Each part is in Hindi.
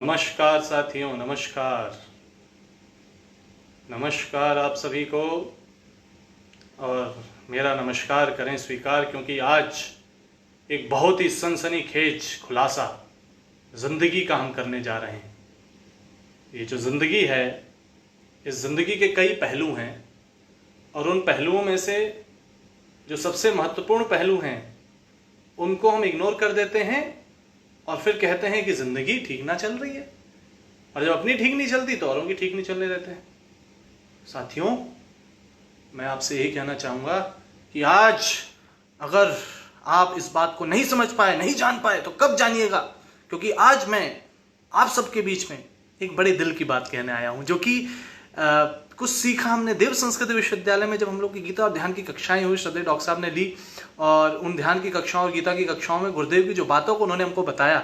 नमस्कार साथियों, नमस्कार। नमस्कार आप सभी को। और मेरा नमस्कार करें स्वीकार, क्योंकि आज एक बहुत ही सनसनीखेज खुलासा ज़िंदगी का हम करने जा रहे हैं। ये जो ज़िंदगी है, इस ज़िंदगी के कई पहलू हैं, और उन पहलुओं में से जो सबसे महत्वपूर्ण पहलू हैं उनको हम इग्नोर कर देते हैं और फिर कहते हैं कि ज़िंदगी ठीक ना चल रही है। और जब अपनी ठीक नहीं चलती तो औरों की ठीक नहीं चलने देते हैं। साथियों, मैं आपसे यही कहना चाहूँगा कि आज अगर आप इस बात को नहीं समझ पाए, नहीं जान पाए, तो कब जानिएगा, क्योंकि आज मैं आप सबके बीच में एक बड़े दिल की बात कहने आया हूँ, जो कि कुछ सीखा हमने देव संस्कृत विश्वविद्यालय में। जब हम लोग की गीता और ध्यान की कक्षाएं हुई, श्रद्धेय डॉक्टर साहब ने ली, और उन ध्यान की कक्षाओं और गीता की कक्षाओं में गुरुदेव की जो बातों को उन्होंने हमको बताया,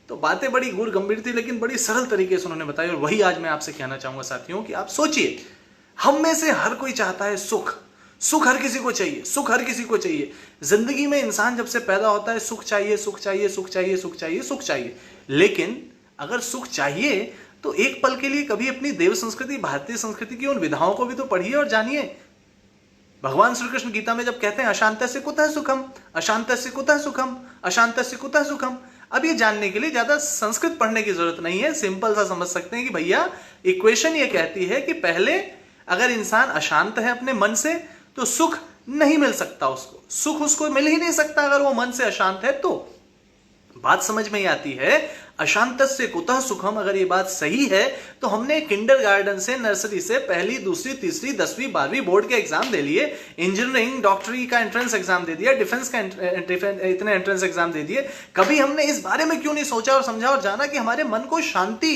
तो बातें बड़ी गूढ़ गंभीर थी, लेकिन बड़ी सरल तरीके से उन्होंने बताई। और वही आज मैं आपसे कहना चाहूँगा साथियों, कि आप सोचिए, हम में से हर कोई चाहता है सुख। सुख हर किसी को चाहिए, सुख हर किसी को चाहिए। जिंदगी में इंसान जब से पैदा होता है सुख चाहिए, सुख चाहिए, सुख चाहिए, सुख चाहिए, सुख चाहिए। लेकिन अगर सुख चाहिए तो एक पल के लिए कभी अपनी देव संस्कृति, भारतीय संस्कृति की उन विधाओं को भी तो पढ़िए और जानिए। भगवान श्री कृष्ण गीता में जब कहते हैं अशांतस्य कुतः सुखम, अशांतस्य कुतः सुखम, अशांतस्य कुतः सुखम, अब ये जानने के लिए ज्यादा संस्कृत पढ़ने की जरूरत नहीं है। सिंपल सा समझ सकते हैं कि भैया इक्वेशन ये कहती है कि पहले अगर इंसान अशांत है अपने मन से तो सुख नहीं मिल सकता, उसको सुख उसको मिल ही नहीं सकता अगर वो मन से अशांत है। तो बात समझ में ही आती है, अशांतस्य कुतः सुखम। अगर ये बात सही है तो हमने किंडरगार्टन से, नर्सरी से पहली, दूसरी, तीसरी, 10वीं, 12वीं बोर्ड के एग्जाम दे लिए, इंजीनियरिंग, डॉक्टरी का एंट्रेंस एग्जाम दे दिया, डिफेंस का इतने एंट्रेंस एग्जाम दे दिए। कभी हमने इस बारे में क्यों नहीं सोचा और समझा और जाना कि हमारे मन को शांति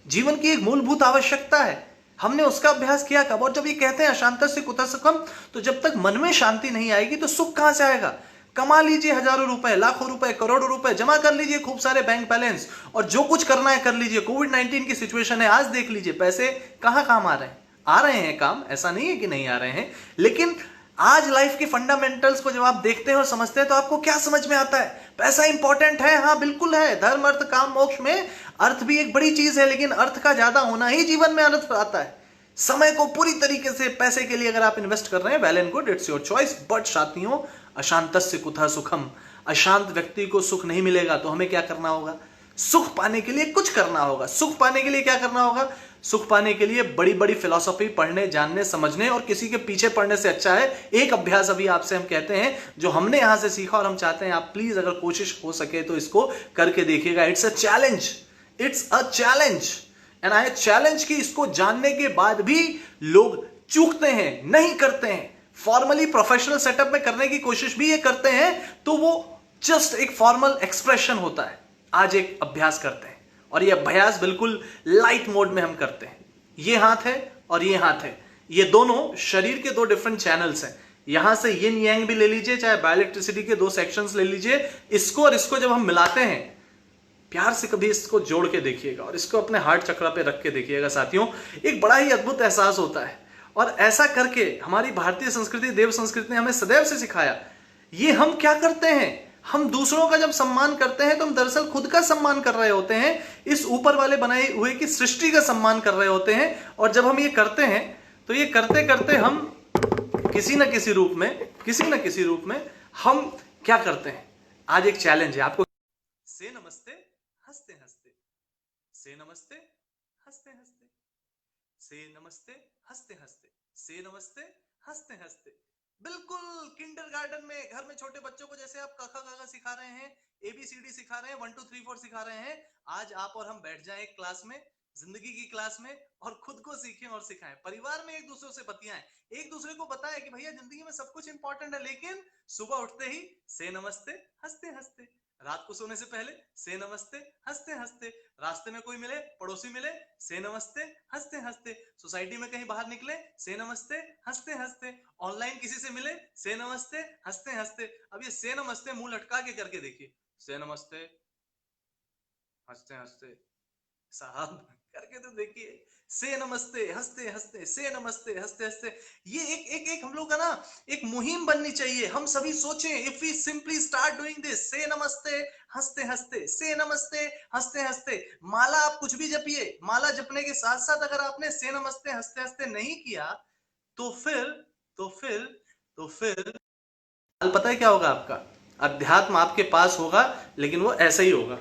जीवन की एक मूलभूत आवश्यकता है। हमने उसका अभ्यास किया कब? और जब ये कहते हैं अशांतस्य कुतः सुखम, तो जब तक मन में शांति नहीं आएगी तो सुख कहां से आएगा? कमा लीजिए हजारों रुपए, लाखों रुपए, करोड़ों रुपए, जमा कर लीजिए खूब सारे बैंक बैलेंस, और जो कुछ करना है कर लीजिए। कोविड-19 की सिचुएशन है, आज देख लीजिए पैसे कहां काम आ रहे हैं। आ रहे हैं काम, ऐसा नहीं है कि नहीं आ रहे हैं, लेकिन आज लाइफ के फंडामेंटल्स को जब आप देखते हैं और समझते हैं तो आपको क्या समझ में आता है? पैसा इंपॉर्टेंट है, हाँ बिल्कुल है। धर्म, अर्थ, काम, मोक्ष में अर्थ भी एक बड़ी चीज है, लेकिन अर्थ का ज्यादा होना ही जीवन में अर्थ आता है। समय को पूरी तरीके से पैसे के लिए अगर आप इन्वेस्ट कर रहे हैं, well and good, it's your choice. But साथियों, अशांतस्य कुतः सुखम, अशांत व्यक्ति को सुख नहीं मिलेगा। तो हमें क्या करना होगा? सुख पाने के लिए कुछ करना होगा। सुख पाने के लिए क्या करना होगा? सुख पाने के लिए बड़ी बड़ी फिलॉसफी पढ़ने, जानने, समझने, और किसी के पीछे पढ़ने से अच्छा है एक अभ्यास अभी आपसे हम कहते हैं, जो हमने यहां से सीखा, और हम चाहते हैं आप प्लीज अगर कोशिश हो सके तो इसको करके देखिएगा। It's a challenge, it's a challenge, and I challenge कि इसको जानने के बाद भी लोग चूकते हैं, नहीं करते हैं। फॉर्मली प्रोफेशनल सेटअप में करने की कोशिश भी ये करते हैं तो वो जस्ट एक फॉर्मल एक्सप्रेशन होता है। आज एक अभ्यास करते हैं, और ये अभ्यास बिल्कुल लाइट मोड में हम करते हैं। ये हाथ है और ये हाथ है, ये दोनों शरीर के दो डिफरेंट चैनल्स हैं। यहां से यिन यांग भी ले लीजिए, चाहे बायोइलेक्ट्रिसिटी के दो सेक्शंस ले लीजिए। इसको और इसको जब हम मिलाते हैं, प्यार से कभी इसको जोड़ के देखिएगा और इसको अपने हार्ट चक्र पे रख के देखिएगा साथियों, एक बड़ा ही अद्भुत एहसास होता है। और ऐसा करके हमारी भारतीय संस्कृति, देव संस्कृति ने हमें सदैव से सिखाया। ये हम क्या करते हैं? हम दूसरों का जब सम्मान करते हैं तो हम दरअसल खुद का सम्मान कर रहे होते हैं, इस ऊपर वाले बनाए हुए की सृष्टि का सम्मान कर रहे होते हैं। और जब हम ये करते हैं तो ये करते करते हम किसी न किसी रूप में हम क्या करते हैं? आज एक चैलेंज है आपको। से नमस्ते हंसते हंसते, से नमस्ते हंसते हंसते, से नमस्ते हंसते हंसते, से नमस्ते हंसते हंसते। बिल्कुल किंडरगार्टन में, घर में छोटे बच्चों को जैसे आप क ख ग घ सिखा रहे हैं, ABCD सिखा रहे हैं, 1 2 3 4 सिखा रहे हैं, आज आप और हम बैठ जाएं एक क्लास में, जिंदगी की क्लास में, और खुद को सीखें और सिखाएं। परिवार में एक दूसरे से बतियाएं, एक दूसरे को बताएं कि भैया जिंदगी में सब कुछ इंपॉर्टेंट है, लेकिन सुबह उठते ही से नमस्ते हंसते हंसते, रात को सोने से पहले से नमस्ते हंसते हंसते, रास्ते में कोई मिले, पड़ोसी मिले, से नमस्ते हंसते हंसते, सोसाइटी में कहीं बाहर निकले, से नमस्ते हंसते हंसते, ऑनलाइन किसी से मिले, से नमस्ते हंसते हंसते। अब ये से नमस्ते मुंह लटका के करके देखिए, से नमस्ते हंसते हंसते। साहब, करके तो देखिए, से नमस्ते हंसते हंसते, से नमस्ते हंसते हंसते। ये एक एक एक हम लोग का ना एक मुहिम बननी चाहिए। हम सभी सोचें, if we simply start doing this, say namaste हंसते हंसते, से नमस्ते हंसते हंसते। माला आप कुछ भी जपिए, माला जपने के साथ साथ अगर आपने से नमस्ते हंसते हंसते नहीं किया, तो फिर तो फिर तो फिर पता है क्या होगा आपका? अध्यात्म आपके पास होगा, लेकिन वो ऐसा ही होगा।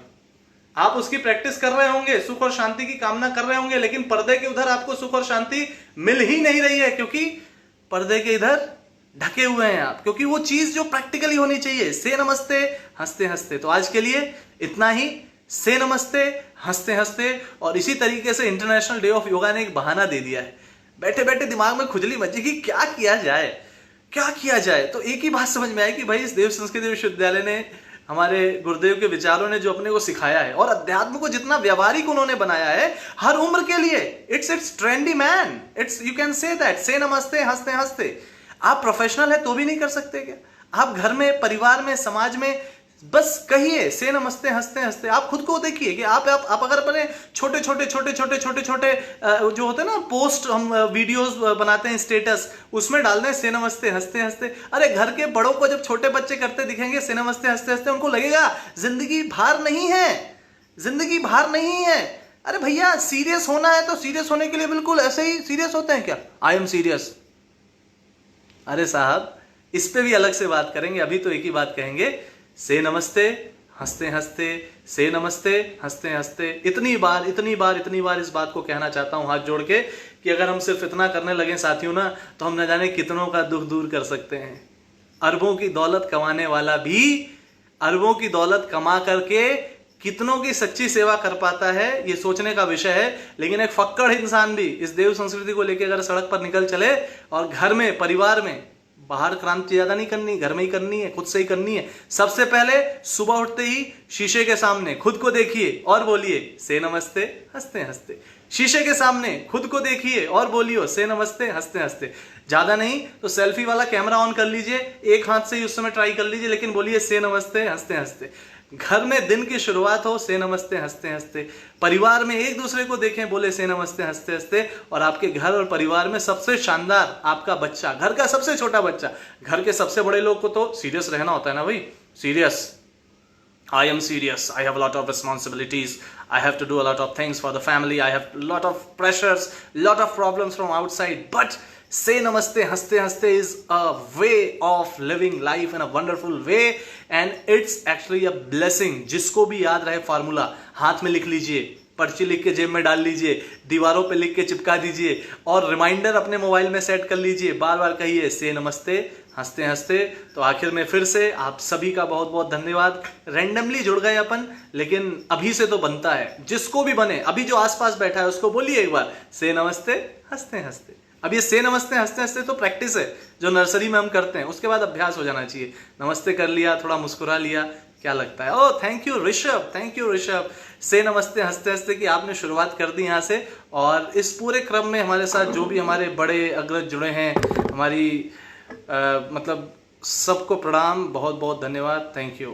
आप उसकी प्रैक्टिस कर रहे होंगे, सुख और शांति की कामना कर रहे होंगे, लेकिन पर्दे के उधर आपको सुख और शांति मिल ही नहीं रही है, क्योंकि पर्दे के इधर ढके हुए हैं आप, क्योंकि वो चीज जो प्रैक्टिकली होनी चाहिए, से नमस्ते हंसते हंसते। तो आज के लिए इतना ही। से नमस्ते हंसते हंसते। और इसी तरीके से इंटरनेशनल डे ऑफ योगा ने एक बहाना दे दिया है। बैठे बैठे दिमाग में खुजली मची कि क्या किया जाए, क्या किया जाए। तो एक ही बात समझ में आई कि भाई इस देव संस्कृति विश्वविद्यालय ने, हमारे गुरुदेव के विचारों ने जो अपने को सिखाया है, और अध्यात्म को जितना व्यावहारिक उन्होंने बनाया है हर उम्र के लिए, it's trendy man, it's you can say that, से नमस्ते हंसते हंसते। आप प्रोफेशनल है तो भी नहीं कर सकते क्या? आप घर में, परिवार में, समाज में बस कहिए से नमस्ते हंसते हंसते। आप खुद को देखिए कि आप अगर अपने छोटे छोटे छोटे छोटे छोटे छोटे जो होते हैं ना पोस्ट, हम वीडियोस बनाते हैं स्टेटस, उसमें डाल दें से नमस्ते हंसते हंसते। अरे घर के बड़ों को जब छोटे बच्चे करते दिखेंगे से नमस्ते हंसते हंसते, उनको लगेगा जिंदगी भार नहीं है, जिंदगी भार नहीं है। अरे भैया सीरियस होना है तो सीरियस होने के लिए बिल्कुल ऐसे ही सीरियस होते हैं क्या? I am serious. अरे साहब, इस पे भी अलग से बात करेंगे। अभी तो एक ही बात कहेंगे, से नमस्ते हंसते हंसते, से नमस्ते हंसते हंसते। इतनी बार इतनी बार इतनी बार इस बात को कहना चाहता हूं हाथ जोड़ के कि अगर हम सिर्फ इतना करने लगे साथियों ना, तो हम न जाने कितनों का दुख दूर कर सकते हैं। अरबों की दौलत कमाने वाला भी अरबों की दौलत कमा करके कितनों की सच्ची सेवा कर पाता है, ये सोचने का विषय है। लेकिन एक फक्कड़ इंसान भी इस देव संस्कृति को लेकर अगर सड़क पर निकल चले, और घर में, परिवार में, बाहर क्रांति ज्यादा नहीं करनी, घर में ही करनी है, खुद से ही करनी है। सबसे पहले सुबह उठते ही शीशे के सामने खुद को देखिए और बोलिए से नमस्ते हंसते हंसते। शीशे के सामने खुद को देखिए और बोलिए से नमस्ते हंसते हंसते। ज्यादा नहीं तो सेल्फी वाला कैमरा ऑन कर लीजिए, एक हाथ से ही उस समय ट्राई कर लीजिए, लेकिन बोलिए से नमस्ते हंसते हंसते। घर में दिन की शुरुआत हो से नमस्ते हंसते हंसते। परिवार में एक दूसरे को देखें, बोले से नमस्ते हंसते हंसते। और आपके घर और परिवार में सबसे शानदार आपका बच्चा, घर का सबसे छोटा बच्चा। घर के सबसे बड़े लोग को तो सीरियस रहना होता है ना भाई, serious. I am serious. I have a lot of responsibilities. I have to do a lot of things for the family. I have a lot of pressures, lot of problems from outside. But say namaste हंसते हंसते is a way of living life in a wonderful way, and it's actually a blessing. जिसको भी याद रहे फार्मूला हाथ में लिख लीजिए, पर्ची लिख के जेब में डाल लीजिए, दीवारों पे लिख के चिपका दीजिए, और रिमाइंडर अपने मोबाइल में सेट कर लीजिए। बार बार कहिए से नमस्ते हंसते हंसते। तो आखिर में फिर से आप सभी का बहुत बहुत धन्यवाद। रैंडमली जुड़ गए अपन, लेकिन अभी से तो बनता है, जिसको भी बने, अभी जो आसपास बैठा है उसको बोलिए एक बार से नमस्ते हंसते हंसते। अब ये से नमस्ते हंसते हंसते तो प्रैक्टिस है जो नर्सरी में हम करते हैं, उसके बाद अभ्यास हो जाना चाहिए। नमस्ते कर लिया, थोड़ा मुस्कुरा लिया, क्या लगता है? Oh thank you Rishabh, thank you Rishabh, से नमस्ते हंसते हंसते की आपने शुरुआत कर दी यहाँ से। और इस पूरे क्रम में हमारे साथ जो भी हमारे बड़े अग्रज जुड़े हैं, हमारी मतलब सबको प्रणाम, बहुत बहुत धन्यवाद, थैंक यू।